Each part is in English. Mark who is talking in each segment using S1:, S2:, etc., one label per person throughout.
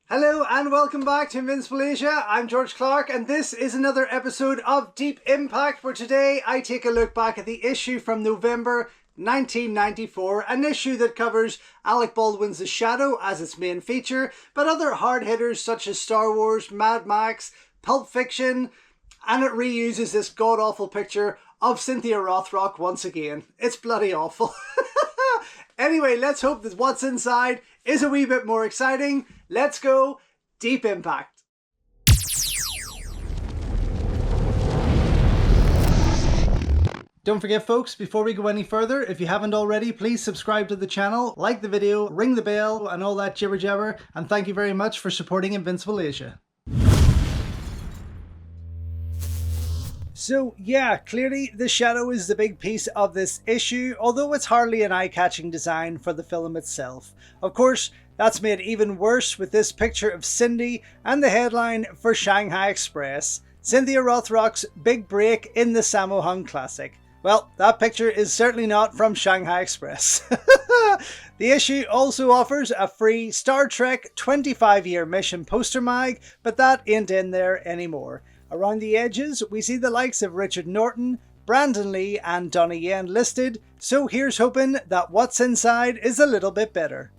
S1: Hello and welcome back to Invincible Asia. I'm George Clark and this is another episode of Deep Impact, where today I take a look back at the issue from November 1994, an issue that covers Alec Baldwin's The Shadow as its main feature, but other hard hitters such as Star Wars, Mad Max, Pulp Fiction, and it reuses this god-awful picture of Cynthia Rothrock once again. It's bloody awful. Anyway, let's hope that what's inside is a wee bit more exciting. Let's go Deep Impact. Don't forget folks, before we go any further, if you haven't already, please subscribe to the channel, like the video, ring the bell and all that jibber jabber, and thank you very much for supporting Invincible Asia. So yeah, clearly The Shadow is the big piece of this issue, although it's hardly an eye-catching design for the film itself. Of course, that's made even worse with this picture of Cindy and the headline for Shanghai Express, Cynthia Rothrock's big break in the Sammo Hung classic. Well, that picture is certainly not from Shanghai Express. The issue also offers a free Star Trek 25-year mission poster mag, but that ain't in there anymore. Around the edges, we see the likes of Richard Norton, Brandon Lee and Donnie Yen listed, so here's hoping that what's inside is a little bit better.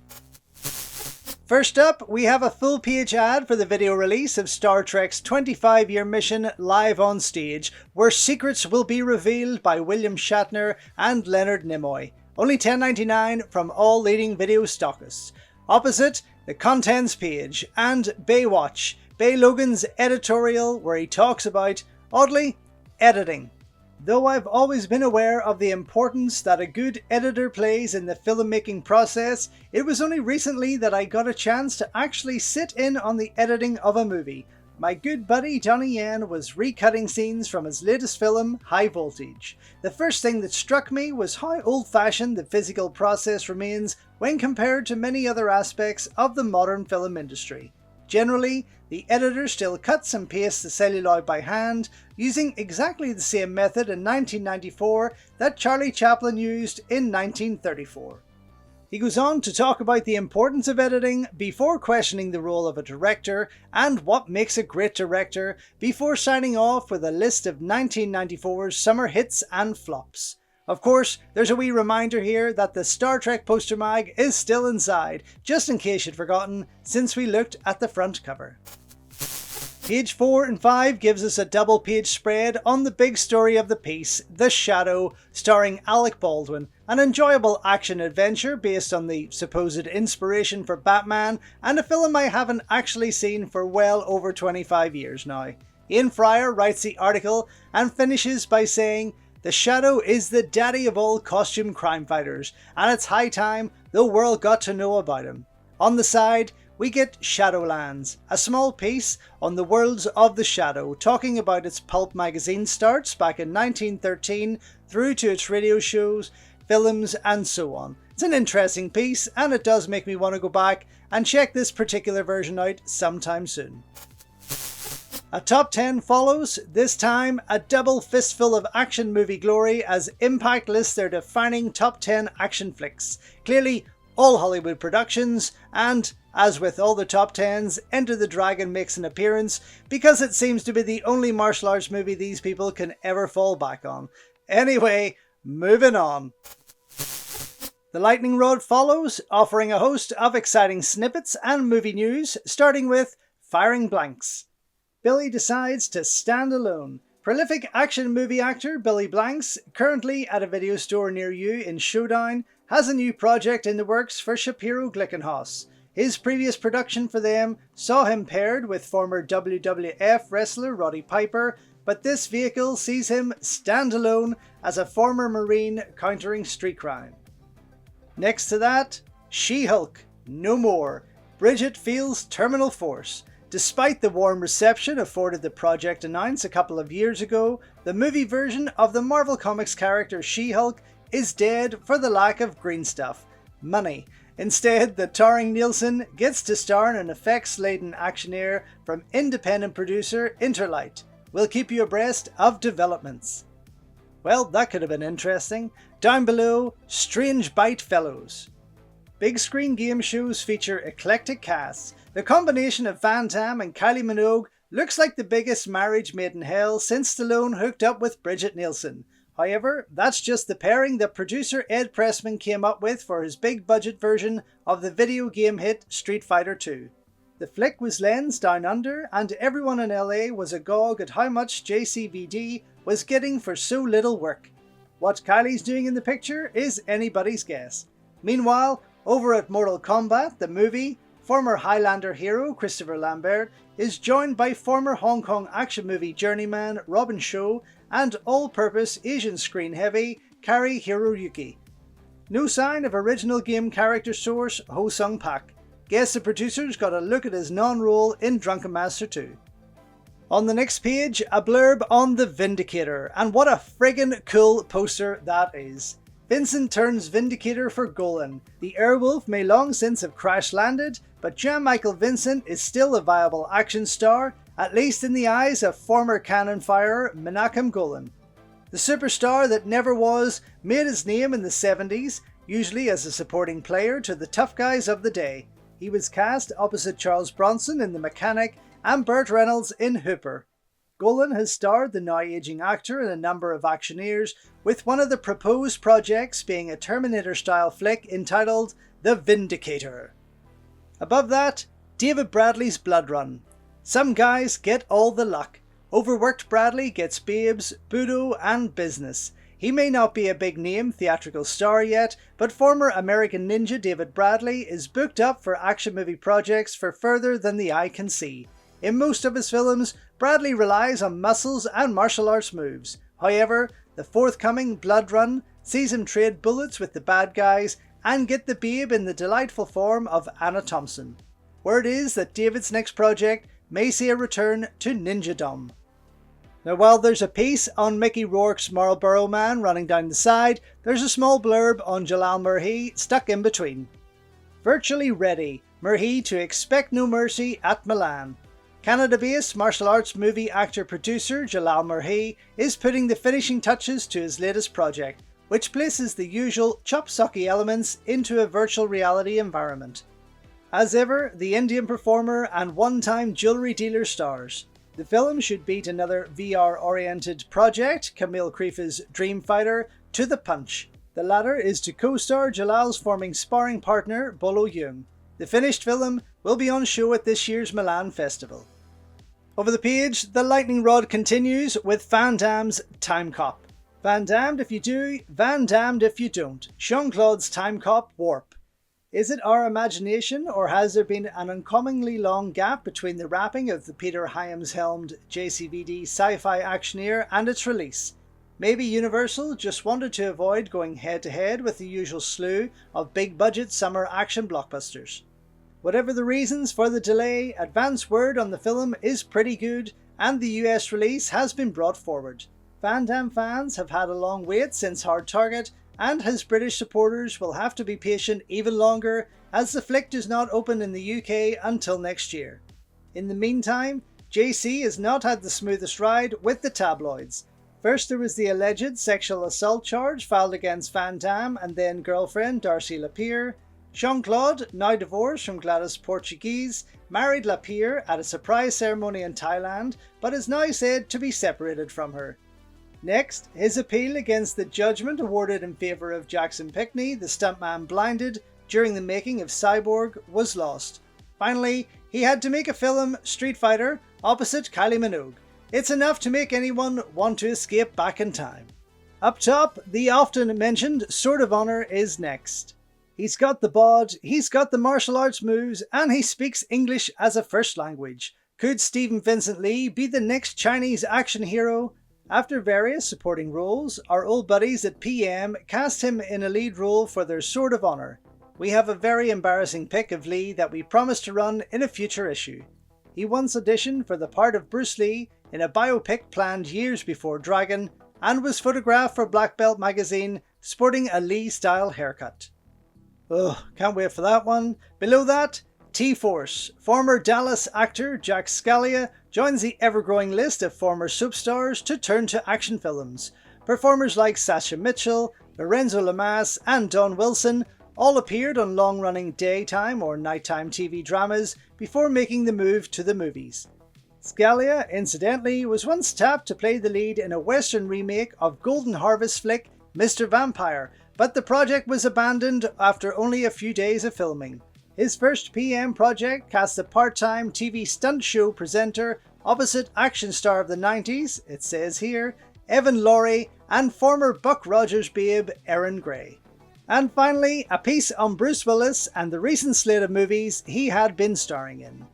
S1: First up, we have a full-page ad for the video release of Star Trek's 25-year mission live on stage, where secrets will be revealed by William Shatner and Leonard Nimoy. Only $10.99 from all leading video stockists. Opposite, the contents page and Baywatch, Bay Logan's editorial, where he talks about, oddly, editing. Though I've always been aware of the importance that a good editor plays in the filmmaking process, it was only recently that I got a chance to actually sit in on the editing of a movie. My good buddy Donnie Yen was recutting scenes from his latest film, High Voltage. The first thing that struck me was how old-fashioned the physical process remains when compared to many other aspects of the modern film industry. Generally, the editor still cuts and pastes the celluloid by hand, using exactly the same method in 1994 that Charlie Chaplin used in 1934. He goes on to talk about the importance of editing before questioning the role of a director and what makes a great director, before signing off with a list of 1994's summer hits and flops. Of course, there's a wee reminder here that the Star Trek poster mag is still inside, just in case you'd forgotten, since we looked at the front cover. Page 4 and 5 gives us a double page spread on the big story of the piece, The Shadow, starring Alec Baldwin, an enjoyable action adventure based on the supposed inspiration for Batman, and a film I haven't actually seen for well over 25 years now. Ian Fryer writes the article and finishes by saying, "The Shadow is the daddy of all costume crime fighters, and it's high time the world got to know about him." On the side, we get Shadowlands, a small piece on the worlds of the Shadow, talking about its pulp magazine starts back in 1913 through to its radio shows, films and so on. It's an interesting piece and it does make me want to go back and check this particular version out sometime soon. A top 10 follows, this time a double fistful of action movie glory as Impact lists their defining top 10 action flicks. Clearly all Hollywood productions, and as with all the top 10s, Enter the Dragon makes an appearance because it seems to be the only martial arts movie these people can ever fall back on. Anyway, moving on. The lightning rod follows, offering a host of exciting snippets and movie news, starting with Firing Blanks. Billy decides to stand alone. Prolific action movie actor Billy Blanks, currently at a video store near you in Showdown, has a new project in the works for Shapiro Glickenhaus. His previous production for them saw him paired with former WWF wrestler Roddy Piper, but this vehicle sees him stand alone as a former Marine countering street crime. Next to that, She-Hulk, No More. Bridget feels terminal force. Despite the warm reception afforded the project announced a couple of years ago, the movie version of the Marvel Comics character She-Hulk is dead for the lack of green stuff, money. Instead, the towering Nielsen gets to star in an effects-laden actioneer from independent producer Interlight. We'll keep you abreast of developments. Well, that could have been interesting. Down below, Strange Bite Fellows. Big screen game shows feature eclectic casts. The combination of Van Damme and Kylie Minogue looks like the biggest marriage made in hell since Stallone hooked up with Bridget Nielsen. However, that's just the pairing that producer Ed Pressman came up with for his big budget version of the video game hit Street Fighter 2. The flick was lensed down under, and everyone in LA was agog at how much JCVD was getting for so little work. What Kylie's doing in the picture is anybody's guess. Meanwhile, over at Mortal Kombat, the movie, former Highlander hero Christopher Lambert is joined by former Hong Kong action movie journeyman Robin Shou and all-purpose Asian screen heavy Kari Hiroyuki. No sign of original game character source Ho Sung Pak. Guess the producers got a look at his non-role in Drunken Master 2. On the next page, a blurb on The Vindicator, and what a friggin' cool poster that is. Vincent turns Vindicator for Golan. The Airwolf may long since have crash-landed, but Jan-Michael Vincent is still a viable action star, at least in the eyes of former cannon firer Menachem Golan. The superstar that never was made his name in the 70s, usually as a supporting player to the tough guys of the day. He was cast opposite Charles Bronson in The Mechanic and Burt Reynolds in Hooper. Golan has starred the now-aging actor in a number of actioneers, with one of the proposed projects being a Terminator-style flick entitled The Vindicator. Above that, David Bradley's Blood Run. Some guys get all the luck. Overworked Bradley gets babes, budo and business. He may not be a big-name theatrical star yet, but former American Ninja David Bradley is booked up for action movie projects for further than the eye can see. In most of his films, Bradley relies on muscles and martial arts moves. However, the forthcoming Blood Run sees him trade bullets with the bad guys and get the babe in the delightful form of Anna Thompson. Word is that David's next project may see a return to ninjadom. Now, while there's a piece on Mickey Rourke's Marlboro Man running down the side, there's a small blurb on Jalal Murhi stuck in between. Virtually ready, Murhi to expect no mercy at Milan. Canada-based martial arts movie actor-producer Jalal Murhi is putting the finishing touches to his latest project, which places the usual chop-socky elements into a virtual reality environment. As ever, the Indian performer and one-time jewellery dealer stars. The film should beat another VR-oriented project, Camille Creefa's Dream Fighter, to the punch. The latter is to co-star Jalal's forming sparring partner, Bolo Yeung. The finished film will be on show at this year's Milan Festival. Over the page, the lightning rod continues with Van Damme's Time Cop. Van Dammed if you do, Van Dammed if you don't. Jean-Claude's Time Cop Warp. Is it our imagination, or has there been an uncommonly long gap between the wrapping of the Peter Hyams-helmed JCVD sci-fi actioneer and its release? Maybe Universal just wanted to avoid going head-to-head with the usual slew of big-budget summer action blockbusters. Whatever the reasons for the delay, advance word on the film is pretty good, and the US release has been brought forward. Van Damme fans have had a long wait since Hard Target, and his British supporters will have to be patient even longer as the flick does not open in the UK until next year. In the meantime, JC has not had the smoothest ride with the tabloids. First there was the alleged sexual assault charge filed against Van Damme and then girlfriend Darcy Lapierre. Jean-Claude, now divorced from Gladys Portuguese, married Lapierre at a surprise ceremony in Thailand, but is now said to be separated from her. Next, his appeal against the judgment awarded in favour of Jackson Pickney, the stuntman blinded during the making of Cyborg, was lost. Finally, he had to make a film, Street Fighter, opposite Kylie Minogue. It's enough to make anyone want to escape back in time. Up top, the often mentioned Sword of Honor is next. He's got the bod, he's got the martial arts moves, and he speaks English as a first language. Could Stephen Vincent Lee be the next Chinese action hero? After various supporting roles, our old buddies at PM cast him in a lead role for their Sword of Honor. We have a very embarrassing pic of Lee that we promised to run in a future issue. He once auditioned for the part of Bruce Lee in a biopic planned years before Dragon, and was photographed for Black Belt magazine sporting a Lee-style haircut. Ugh, can't wait for that one. Below that, T-Force. Former Dallas actor Jack Scalia joins the ever-growing list of former soap stars to turn to action films. Performers like Sasha Mitchell, Lorenzo Lamas and Don Wilson all appeared on long-running daytime or nighttime TV dramas before making the move to the movies. Scalia, incidentally, was once tapped to play the lead in a Western remake of Golden Harvest flick Mr. Vampire, but the project was abandoned after only a few days of filming. His first PM project cast a part-time TV stunt show presenter opposite action star of the 90s, it says here, Evan Laurie, and former Buck Rogers babe Erin Gray. And finally, a piece on Bruce Willis and the recent slate of movies he had been starring in.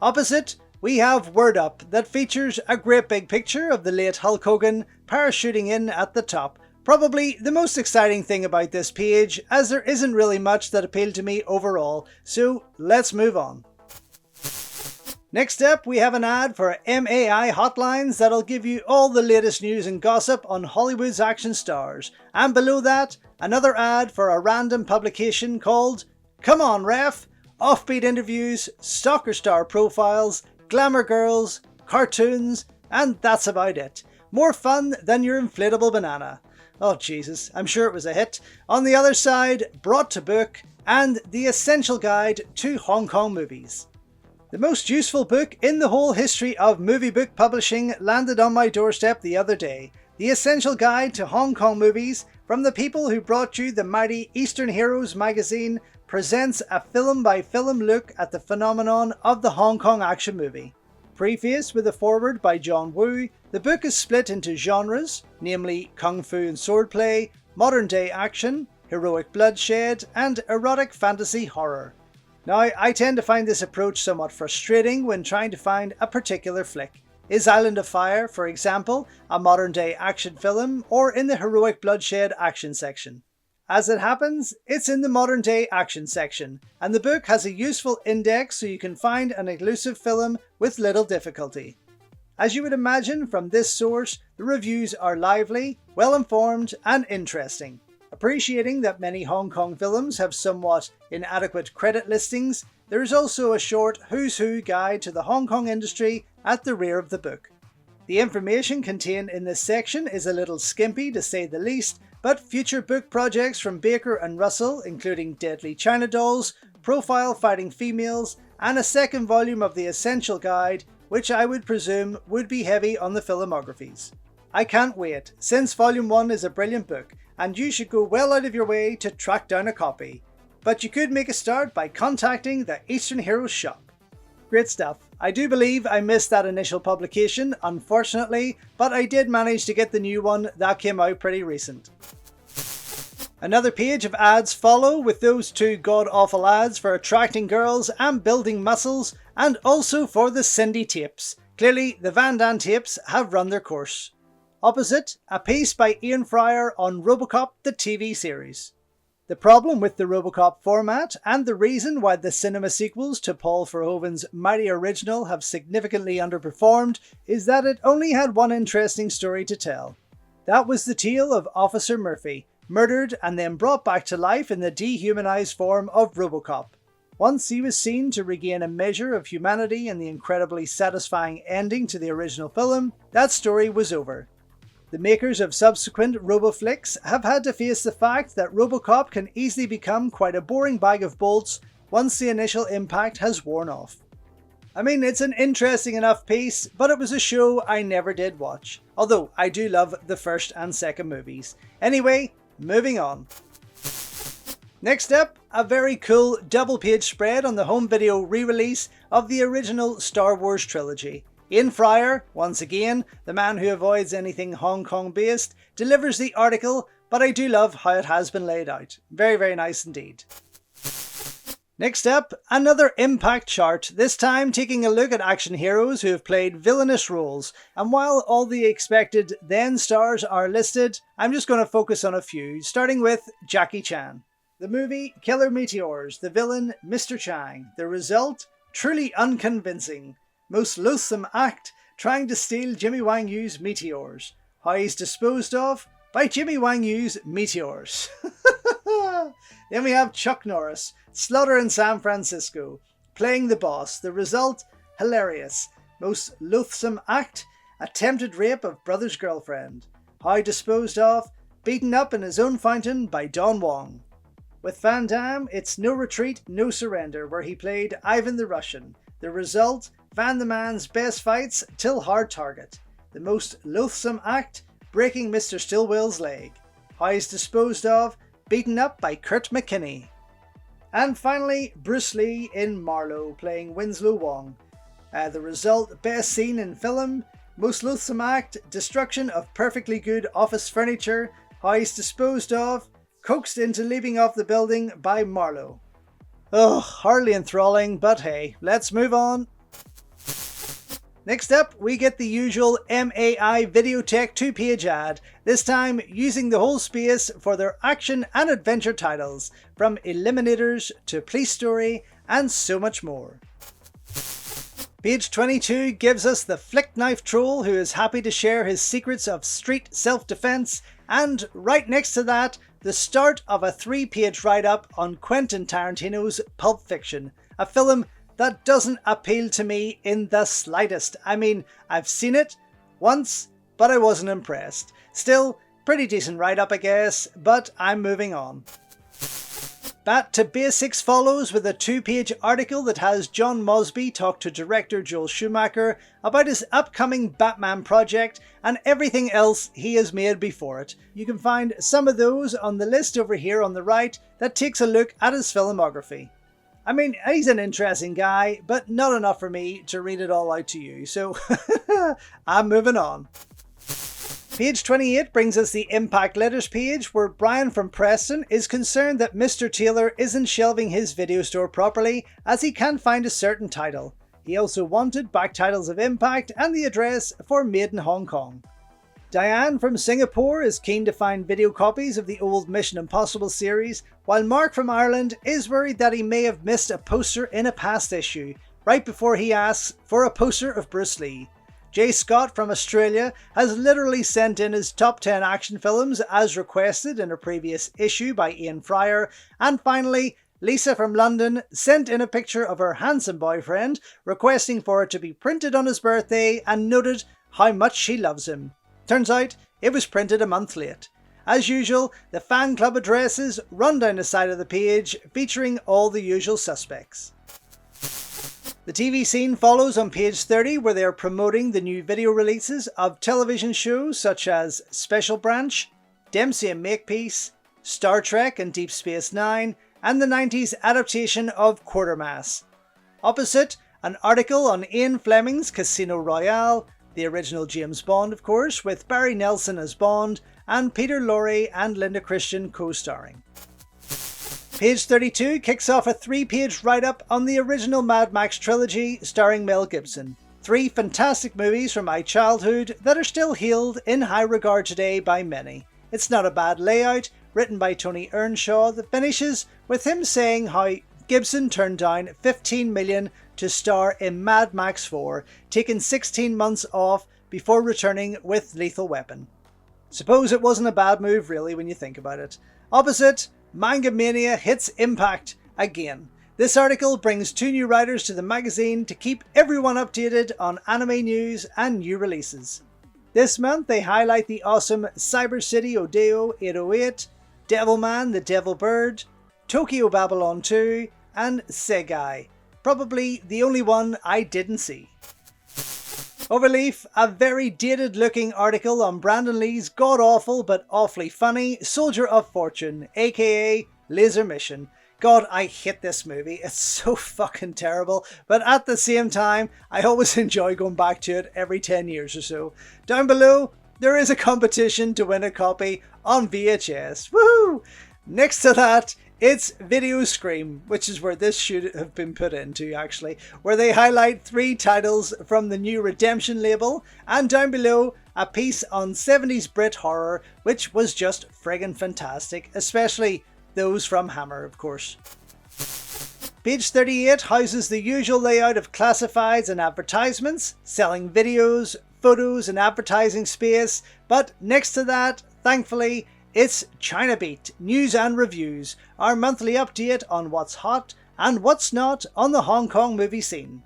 S1: Opposite, we have Word Up that features a great big picture of the late Hulk Hogan parachuting in at the top. Probably the most exciting thing about this page, as there isn't really much that appealed to me overall, so let's move on. Next up, we have an ad for MAI Hotlines that'll give you all the latest news and gossip on Hollywood's action stars. And below that, another ad for a random publication called Come On Ref, offbeat interviews, stalker star profiles, glamour girls, cartoons, and that's about it. More fun than your inflatable banana. Oh Jesus, I'm sure it was a hit. On the other side, Brought to Book and The Essential Guide to Hong Kong Movies. The most useful book in the whole history of movie book publishing landed on my doorstep the other day. The Essential Guide to Hong Kong Movies, from the people who brought you the mighty Eastern Heroes magazine, presents a film-by-film look at the phenomenon of the Hong Kong action movie. Prefaced with a foreword by John Woo, the book is split into genres, namely kung fu and swordplay, modern-day action, heroic bloodshed, and erotic fantasy horror. Now, I tend to find this approach somewhat frustrating when trying to find a particular flick. Is Island of Fire, for example, a modern-day action film, or in the heroic bloodshed action section? As it happens, it's in the modern-day action section, and the book has a useful index so you can find an elusive film with little difficulty. As you would imagine from this source, the reviews are lively, well-informed, and interesting. Appreciating that many Hong Kong films have somewhat inadequate credit listings, there is also a short Who's Who guide to the Hong Kong industry at the rear of the book. The information contained in this section is a little skimpy to say the least, but future book projects from Baker and Russell, including Deadly China Dolls, Profile Fighting Females, and a second volume of the Essential Guide, which I would presume would be heavy on the filmographies. I can't wait, since Volume 1 is a brilliant book, and you should go well out of your way to track down a copy. But you could make a start by contacting the Eastern Heroes shop. Great stuff. I do believe I missed that initial publication, unfortunately, but I did manage to get the new one that came out pretty recent. Another page of ads follow, with those two god-awful ads for attracting girls and building muscles, and also for the Cindy tapes. Clearly, the Van Damme tapes have run their course. Opposite, a piece by Ian Fryer on Robocop, the TV series. The problem with the Robocop format, and the reason why the cinema sequels to Paul Verhoeven's mighty original have significantly underperformed, is that it only had one interesting story to tell. That was the tale of Officer Murphy, murdered and then brought back to life in the dehumanized form of Robocop. Once he was seen to regain a measure of humanity in the incredibly satisfying ending to the original film, that story was over. The makers of subsequent Roboflicks have had to face the fact that Robocop can easily become quite a boring bag of bolts once the initial impact has worn off. I mean, it's an interesting enough piece, but it was a show I never did watch, although I do love the first and second movies. Anyway, moving on. Next up, a very cool double-page spread on the home video re-release of the original Star Wars trilogy. Ian Fryer, once again, the man who avoids anything Hong Kong based, delivers the article, but I do love how it has been laid out. Very, very nice indeed. Next up, another impact chart, this time taking a look at action heroes who have played villainous roles, and while all the expected then stars are listed, I'm just going to focus on a few, starting with Jackie Chan. The movie Killer Meteors, the villain Mr. Chang, the result truly unconvincing. Most loathsome act, trying to steal Jimmy Wang Yu's meteors. How he's disposed of? By Jimmy Wang Yu's meteors. Then we have Chuck Norris, Slaughter in San Francisco, playing the boss. The result? Hilarious. Most loathsome act? Attempted rape of brother's girlfriend. How disposed of? Beaten up in his own fountain by Don Wong. With Van Damme, it's No Retreat, No Surrender, where he played Ivan the Russian. The result, Van the Man's best fights till hard target. The most loathsome act, breaking Mr. Stillwell's leg. How he's disposed of, beaten up by Kurt McKinney. And finally, Bruce Lee in Marlowe, playing Winslow Wong. The result, best scene in film, most loathsome act, destruction of perfectly good office furniture, how he's disposed of, coaxed into leaving off the building by Marlowe. Oh, hardly enthralling, but hey, let's move on. Next up, we get the usual MAI Videotech 2-page ad, this time using the whole space for their action and adventure titles, from Eliminators to Police Story and so much more. Page 22 gives us the flick knife troll who is happy to share his secrets of street self-defense, and right next to that, the start of a 3-page write-up on Quentin Tarantino's Pulp Fiction, a film that doesn't appeal to me in the slightest. I mean, I've seen it once, but I wasn't impressed. Still, pretty decent write-up I guess, but I'm moving on. Back to Basics follows with a 2-page article that has John Mosby talk to director Joel Schumacher about his upcoming Batman project and everything else he has made before it. You can find some of those on the list over here on the right that takes a look at his filmography. I mean, he's an interesting guy, but not enough for me to read it all out to you, so I'm moving on. Page 28 brings us the Impact Letters page, where Brian from Preston is concerned that Mr. Taylor isn't shelving his video store properly as he can't find a certain title. He also wanted back titles of Impact and the address for Made in Hong Kong. Diane from Singapore is keen to find video copies of the old Mission Impossible series, while Mark from Ireland is worried that he may have missed a poster in a past issue, right before he asks for a poster of Bruce Lee. Jay Scott from Australia has literally sent in his top 10 action films as requested in a previous issue by Ian Fryer, and finally, Lisa from London sent in a picture of her handsome boyfriend, requesting for it to be printed on his birthday and noted how much she loves him. Turns out, it was printed a month late. As usual, the fan club addresses run down the side of the page, featuring all the usual suspects. The TV scene follows on page 30, where they are promoting the new video releases of television shows such as Special Branch, Dempsey and Makepeace, Star Trek and Deep Space Nine, and the 90s adaptation of Quatermass. Opposite, an article on Ian Fleming's Casino Royale, the original James Bond of course, with Barry Nelson as Bond, and Peter Lorre and Linda Christian co-starring. Page 32 kicks off a 3-page write-up on the original Mad Max trilogy starring Mel Gibson. 3 fantastic movies from my childhood that are still held in high regard today by many. It's not a bad layout, written by Tony Earnshaw, that finishes with him saying how Gibson turned down $15 million to star in Mad Max 4, taking 16 months off before returning with Lethal Weapon. Suppose it wasn't a bad move really when you think about it. Opposite, Manga Mania hits Impact again. This article brings 2 new writers to the magazine to keep everyone updated on anime news and new releases. This month they highlight the awesome Cyber City Odeo 808, Devilman the Devil Bird, Tokyo Babylon 2, and Segai. Probably the only one I didn't see. Overleaf, a very dated looking article on Brandon Lee's god-awful but awfully funny Soldier of Fortune, aka Laser Mission. God, I hate this movie. It's so fucking terrible, but at the same time, I always enjoy going back to it every 10 years or so. Down below, there is a competition to win a copy on VHS. Woohoo! Next to that, it's Video Scream, which is where this should have been put into actually, where they highlight 3 titles from the new Redemption label, and down below a piece on 70s Brit horror, which was just friggin' fantastic, especially those from Hammer of course. Page 38 houses the usual layout of classifieds and advertisements, selling videos, photos and advertising space, but next to that, thankfully, it's China Beat, News and Reviews, our monthly update on what's hot and what's not on the Hong Kong movie scene.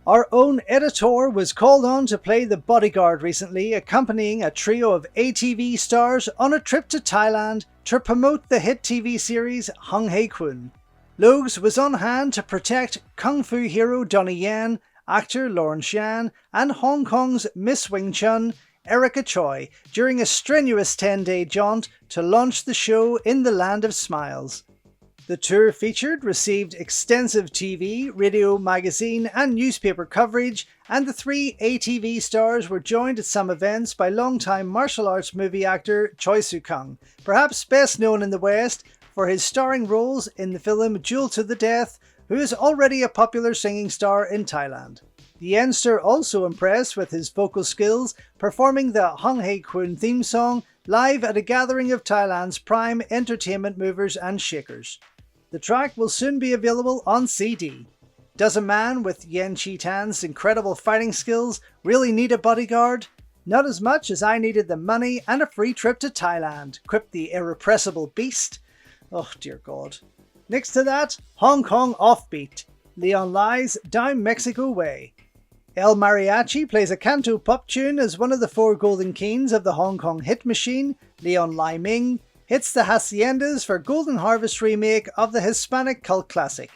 S1: Our own editor was called on to play the bodyguard recently, accompanying a trio of ATV stars on a trip to Thailand to promote the hit TV series Hung Hei Kun. Logs was on hand to protect Kung Fu hero Donnie Yen, actor Lauren Shan, and Hong Kong's Miss Wing Chun, Erica Choi, during a strenuous 10-day jaunt to launch the show in the Land of Smiles. The tour received extensive TV, radio, magazine, and newspaper coverage, and the three ATV stars were joined at some events by longtime martial arts movie actor Choi Soo-kung, perhaps best known in the West for his starring roles in the film Duel to the Death, who is already a popular singing star in Thailand. The Yenster also impressed with his vocal skills, performing the Hung Hei Kun theme song live at a gathering of Thailand's prime entertainment movers and shakers. The track will soon be available on CD. Does a man with Yen Chi Tan's incredible fighting skills really need a bodyguard? Not as much as I needed the money and a free trip to Thailand, quipped the irrepressible beast. Oh dear God. Next to that, Hong Kong Offbeat. Leon Lai's Down Mexico Way. El Mariachi plays a canto pop tune as one of the four golden keys of the Hong Kong hit machine. Leon Lai Ming hits the haciendas for Golden Harvest remake of the Hispanic cult classic.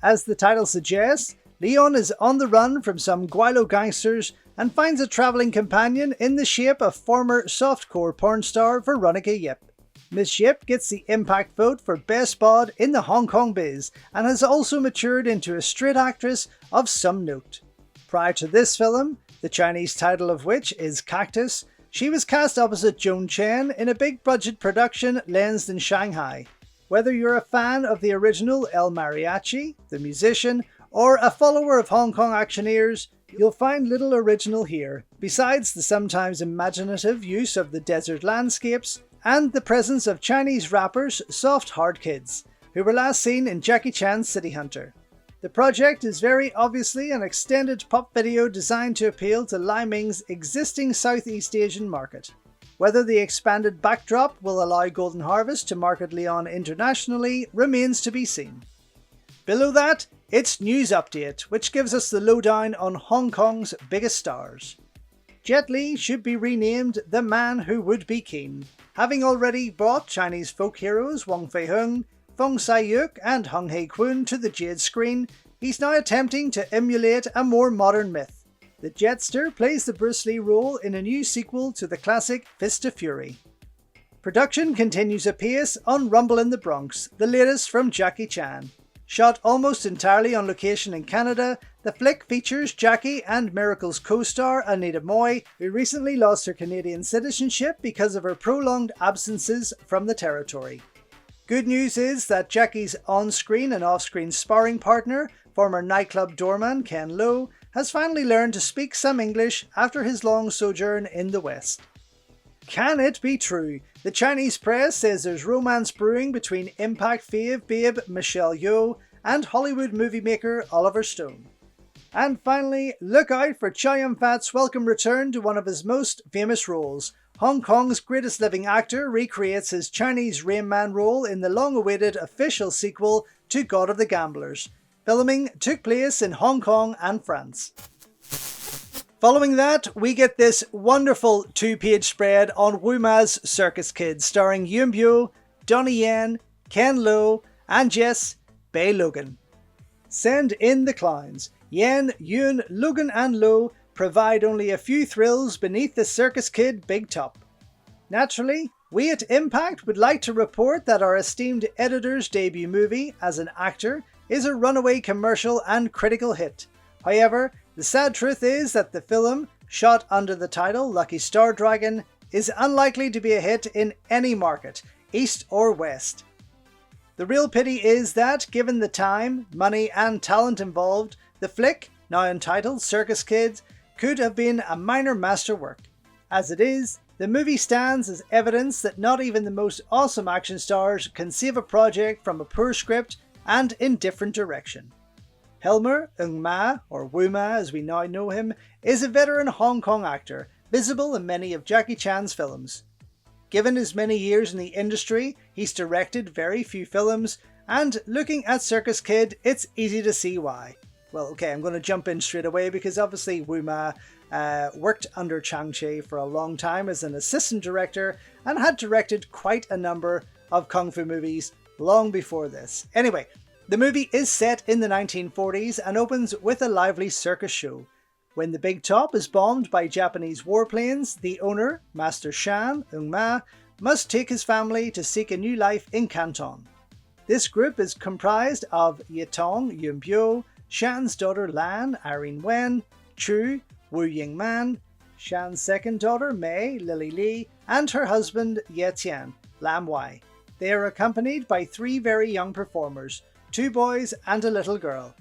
S1: As the title suggests, Leon is on the run from some Guaylo gangsters and finds a travelling companion in the shape of former softcore porn star Veronica Yip. Miss Yip gets the impact vote for Best Bod in the Hong Kong biz and has also matured into a straight actress of some note. Prior to this film, the Chinese title of which is Cactus, she was cast opposite Joan Chen in a big budget production lensed in Shanghai. Whether you're a fan of the original El Mariachi, the musician, or a follower of Hong Kong actioneers, you'll find little original here, besides the sometimes imaginative use of the desert landscapes and the presence of Chinese rappers Soft Hard Kids, who were last seen in Jackie Chan's City Hunter. The project is very obviously an extended pop video designed to appeal to Lai Ming's existing Southeast Asian market. Whether the expanded backdrop will allow Golden Harvest to market Leon internationally remains to be seen. Below that, it's News Update, which gives us the lowdown on Hong Kong's biggest stars. Jet Li should be renamed The Man Who Would Be Keen, having already brought Chinese folk heroes Wong Fei-hung, Fong Sai-yuk and Hung Hei Kun to the Jade screen. He's now attempting to emulate a more modern myth. The Jetster plays the Bruce Lee role in a new sequel to the classic Fist of Fury. Production continues apace on Rumble in the Bronx, the latest from Jackie Chan. Shot almost entirely on location in Canada, the flick features Jackie and Miracle's co-star Anita Moy, who recently lost her Canadian citizenship because of her prolonged absences from the territory. Good news is that Jackie's on-screen and off-screen sparring partner, former nightclub doorman Ken Lo, has finally learned to speak some English after his long sojourn in the West. Can it be true? The Chinese press says there's romance brewing between Impact fave babe Michelle Yeoh and Hollywood movie maker Oliver Stone. And finally, look out for Chow Yun-fat's welcome return to one of his most famous roles. Hong Kong's greatest living actor recreates his Chinese Rain Man role in the long-awaited official sequel to God of the Gamblers. Filming took place in Hong Kong and France. Following that, we get this wonderful two-page spread on Wuma's Circus Kid, starring Yuen Biao, Donnie Yen, Ken Lo, and yes, Bei Logan. Send in the clowns. Yen, Yuen, Logan and Lo provide only a few thrills beneath the Circus Kid big top. Naturally, we at Impact would like to report that our esteemed editor's debut movie as an actor is a runaway commercial and critical hit. However, the sad truth is that the film, shot under the title Lucky Star Dragon, is unlikely to be a hit in any market, east or west. The real pity is that, given the time, money and talent involved, the flick, now entitled Circus Kid, could have been a minor masterwork. As it is, the movie stands as evidence that not even the most awesome action stars can save a project from a poor script and indifferent direction. Helmer Ng Ma, or Wuma as we now know him, is a veteran Hong Kong actor, visible in many of Jackie Chan's films. Given his many years in the industry, he's directed very few films, and looking at Circus Kid, it's easy to see why. Well, okay, I'm going to jump in straight away because obviously Wuma worked under Chang Cheh for a long time as an assistant director and had directed quite a number of kung fu movies long before this. Anyway, the movie is set in the 1940s and opens with a lively circus show. When the Big Top is bombed by Japanese warplanes, the owner, Master Shan Ma, must take his family to seek a new life in Canton. This group is comprised of Yitong Yunbyo, Shan's daughter Lan, Irene Wen, Chu, Wu Yingman, Shan's second daughter Mei, Lily Li, and her husband Ye Tian, Lam Wai. They are accompanied by 3 very young performers, 2 boys and a little girl.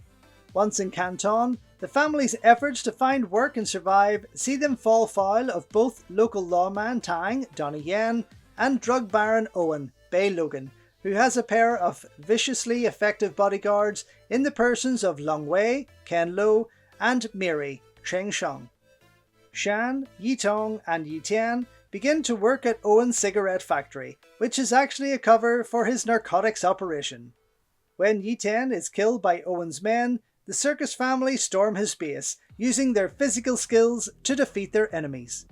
S1: Once in Canton, the family's efforts to find work and survive see them fall foul of both local lawman Tang, Donnie Yen, and drug baron Owen, Bei Logan, who has a pair of viciously effective bodyguards in the persons of Long Wei, Ken Lo, and Miri, Cheng Sheng. Shan, Yitong, and Yitian begin to work at Owen's cigarette factory, which is actually a cover for his narcotics operation. When Yitian is killed by Owen's men, the circus family storm his base, using their physical skills to defeat their enemies.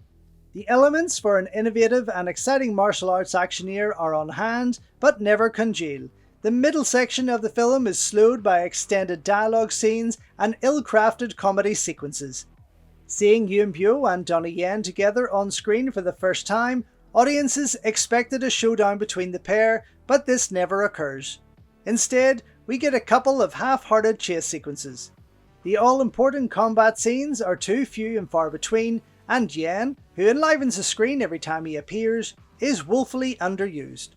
S1: The elements for an innovative and exciting martial arts action here are on hand, but never congeal. The middle section of the film is slowed by extended dialogue scenes and ill-crafted comedy sequences. Seeing Yunbyo and Donnie Yen together on screen for the first time, audiences expected a showdown between the pair, but this never occurs. Instead, we get a couple of half-hearted chase sequences. The all-important combat scenes are too few and far between, and Yen, who enlivens the screen every time he appears, is woefully underused.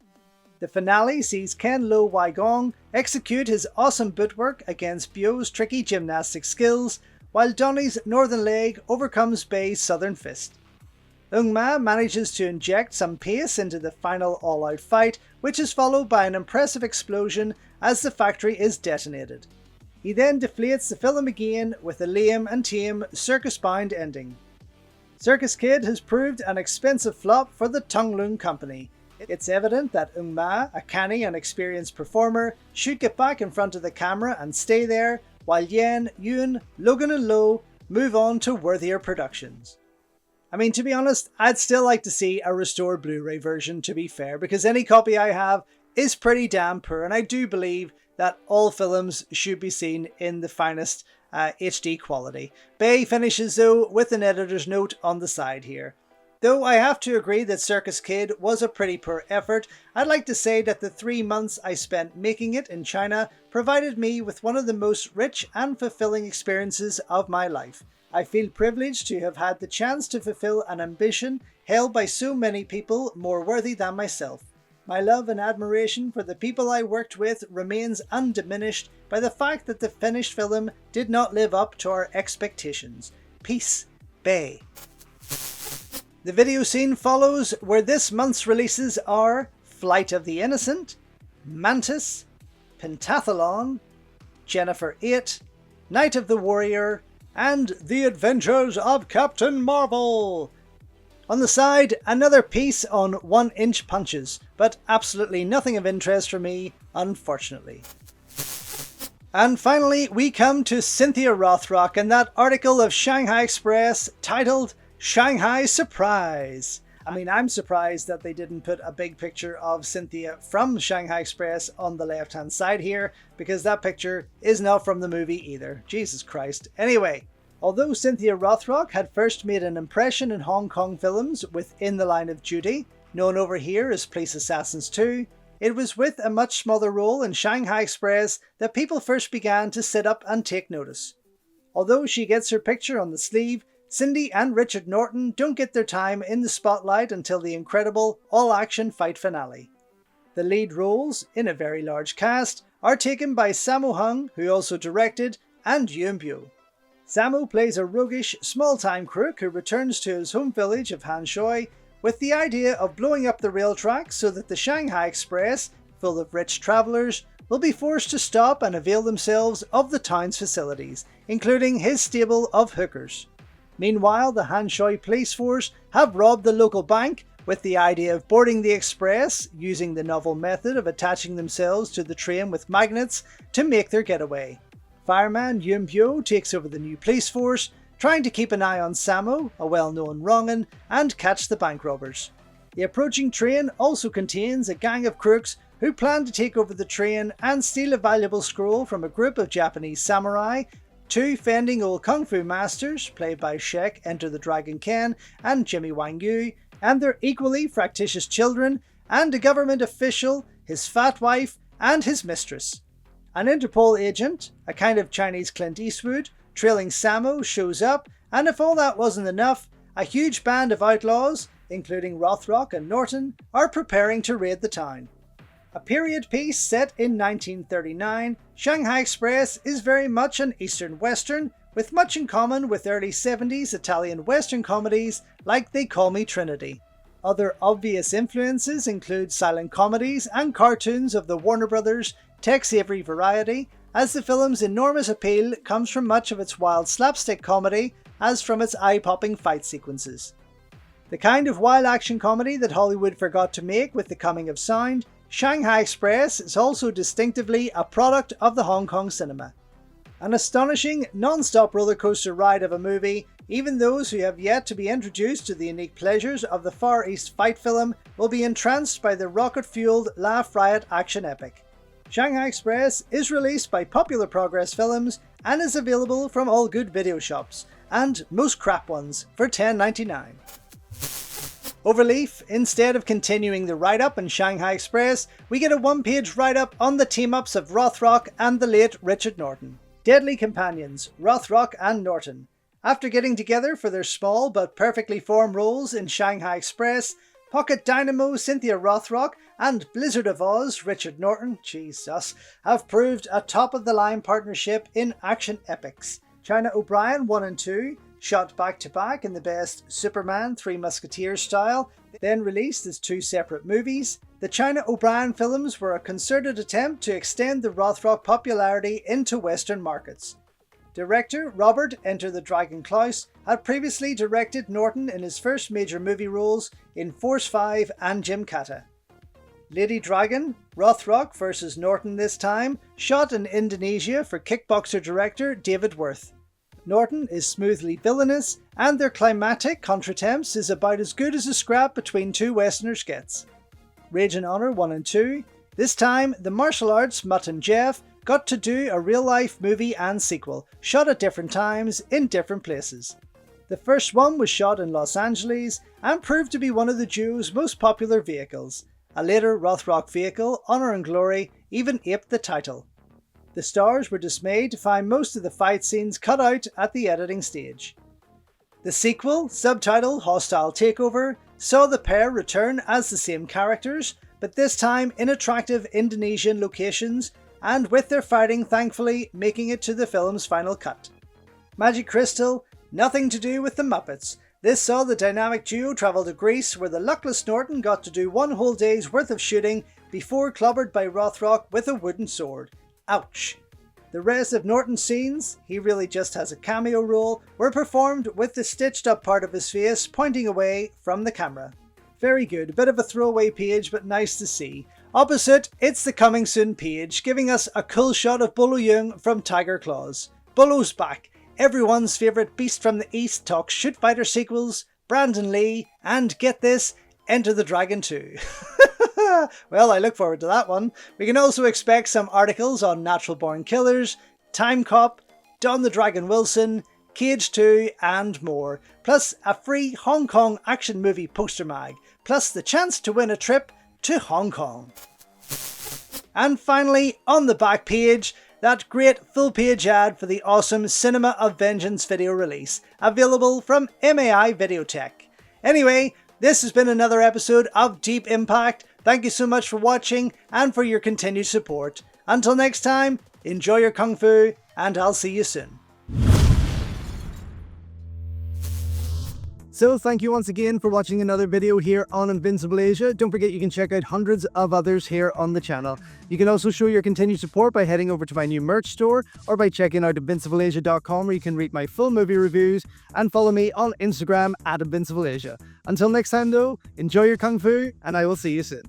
S1: The finale sees Ken Lo Waigong execute his awesome footwork against Byo's tricky gymnastic skills, while Donnie's northern leg overcomes Bei's southern fist. Ma manages to inject some pace into the final all-out fight, which is followed by an impressive explosion as the factory is detonated. He then deflates the film again with a lame and tame circus-bound ending. Circus Kid has proved an expensive flop for the Tonglun Company. It's evident that Ma, a canny and experienced performer, should get back in front of the camera and stay there, while Yen, Yun, Logan and Lo move on to worthier productions. I mean, to be honest, I'd still like to see a restored Blu-ray version, to be fair, because any copy I have is pretty damn poor, and I do believe that all films should be seen in the finest HD quality. Bei finishes though with an editor's note on the side here. Though I have to agree that Circus Kid was a pretty poor effort, I'd like to say that the 3 months I spent making it in China provided me with one of the most rich and fulfilling experiences of my life. I feel privileged to have had the chance to fulfill an ambition held by so many people more worthy than myself. My love and admiration for the people I worked with remains undiminished by the fact that the finished film did not live up to our expectations. Peace, Bei. The video scene follows, where this month's releases are Flight of the Innocent, Mantis, Pentathlon, Jennifer 8, Night of the Warrior, and The Adventures of Captain Marvel. On the side, another piece on 1-inch punches, but absolutely nothing of interest for me, unfortunately. And finally, we come to Cynthia Rothrock and that article of Shanghai Express titled Shanghai Surprise. I mean, I'm surprised that they didn't put a big picture of Cynthia from Shanghai Express on the left-hand side here, because that picture is not from the movie either. Jesus Christ. Anyway. Although Cynthia Rothrock had first made an impression in Hong Kong films with In the Line of Duty, known over here as Police Assassins 2, it was with a much smaller role in Shanghai Express that people first began to sit up and take notice. Although she gets her picture on the sleeve, Cindy and Richard Norton don't get their time in the spotlight until the incredible all-action fight finale. The lead roles, in a very large cast, are taken by Sammo Hung, who also directed, and Yunbyo. Sammo plays a roguish, small-time crook who returns to his home village of Hanshui with the idea of blowing up the rail tracks so that the Shanghai Express, full of rich travellers, will be forced to stop and avail themselves of the town's facilities, including his stable of hookers. Meanwhile, the Hanshui police force have robbed the local bank with the idea of boarding the express, using the novel method of attaching themselves to the train with magnets to make their getaway. Fireman Yunbyo takes over the new police force, trying to keep an eye on Sammo, a well-known wrong'un, and catch the bank robbers. The approaching train also contains a gang of crooks who plan to take over the train and steal a valuable scroll from a group of Japanese samurai. Two fending old kung fu masters, played by Shek, Enter the Dragon Ken, and Jimmy Wang Yu, and their equally fractious children, and a government official, his fat wife, and his mistress. An Interpol agent, a kind of Chinese Clint Eastwood, trailing Samo, shows up, and if all that wasn't enough, a huge band of outlaws, including Rothrock and Norton, are preparing to raid the town. A period piece set in 1939, Shanghai Express is very much an Eastern Western, with much in common with early 70s Italian Western comedies like They Call Me Trinity. Other obvious influences include silent comedies and cartoons of the Warner Brothers Tex Avery variety, as the film's enormous appeal comes from much of its wild slapstick comedy as from its eye-popping fight sequences. The kind of wild action comedy that Hollywood forgot to make with the coming of sound, Shanghai Express is also distinctively a product of the Hong Kong cinema. An astonishing, non-stop rollercoaster ride of a movie, even those who have yet to be introduced to the unique pleasures of the Far East fight film will be entranced by the rocket-fueled laugh riot action epic. Shanghai Express is released by Popular Progress Films and is available from all good video shops, and most crap ones, for $10.99. Overleaf, instead of continuing the write-up in Shanghai Express, we get a one-page write-up on the team-ups of Rothrock and the late Richard Norton. Deadly companions, Rothrock and Norton. After getting together for their small but perfectly formed roles in Shanghai Express, Pocket Dynamo Cynthia Rothrock and Blizzard of Oz Richard Norton, Jesus, have proved a top-of-the-line partnership in action epics. China O'Brien 1 and 2, shot back-to-back in the best Superman Three Musketeers style, then released as two separate movies. The China O'Brien films were a concerted attempt to extend the Rothrock popularity into Western markets. Director Robert Enter the Dragon Klaus had previously directed Norton in his first major movie roles in Force 5 and Gymkata. Lady Dragon, Rothrock vs Norton this time, shot in Indonesia for kickboxer director David Worth. Norton is smoothly villainous, and their climatic contretemps is about as good as a scrap between two Westerners gets. Rage and Honor 1 and 2, this time the martial arts Mutt and Jeff got to do a real-life movie and sequel, shot at different times in different places. The first one was shot in Los Angeles and proved to be one of the duo's most popular vehicles. A later Rothrock vehicle, Honor and Glory, even aped the title. The stars were dismayed to find most of the fight scenes cut out at the editing stage. The sequel, subtitled Hostile Takeover, saw the pair return as the same characters, but this time in attractive Indonesian locations, and with their fighting thankfully making it to the film's final cut. Magic Crystal, nothing to do with the Muppets. This saw the dynamic duo travel to Greece, where the luckless Norton got to do one whole day's worth of shooting before clobbered by Rothrock with a wooden sword. Ouch. The rest of Norton's scenes, he really just has a cameo role, were performed with the stitched up part of his face pointing away from the camera. Very good, a bit of a throwaway page, but nice to see. Opposite, it's the coming soon page, giving us a cool shot of Bolo Yeung from Tiger Claws. Bolo's back. Everyone's favourite beast from the East talks shoot fighter sequels, Brandon Lee, and get this, Enter the Dragon 2. Well, I look forward to that one. We can also expect some articles on Natural Born Killers, Time Cop, Don the Dragon Wilson, Cage 2 and more, plus a free Hong Kong action movie poster mag, plus the chance to win a trip to Hong Kong. And finally, on the back page, that great full page ad for the awesome Cinema of Vengeance video release, available from MAI Videotech. Anyway, this has been another episode of Deep Impact. Thank you so much for watching and for your continued support. Until next time, enjoy your Kung Fu, and I'll see you soon. So thank you once again for watching another video here on Invincible Asia. Don't forget you can check out hundreds of others here on the channel. You can also show your continued support by heading over to my new merch store or by checking out invincibleasia.com, where you can read my full movie reviews and follow me on Instagram at InvincibleAsia. Until next time though, enjoy your Kung Fu and I will see you soon.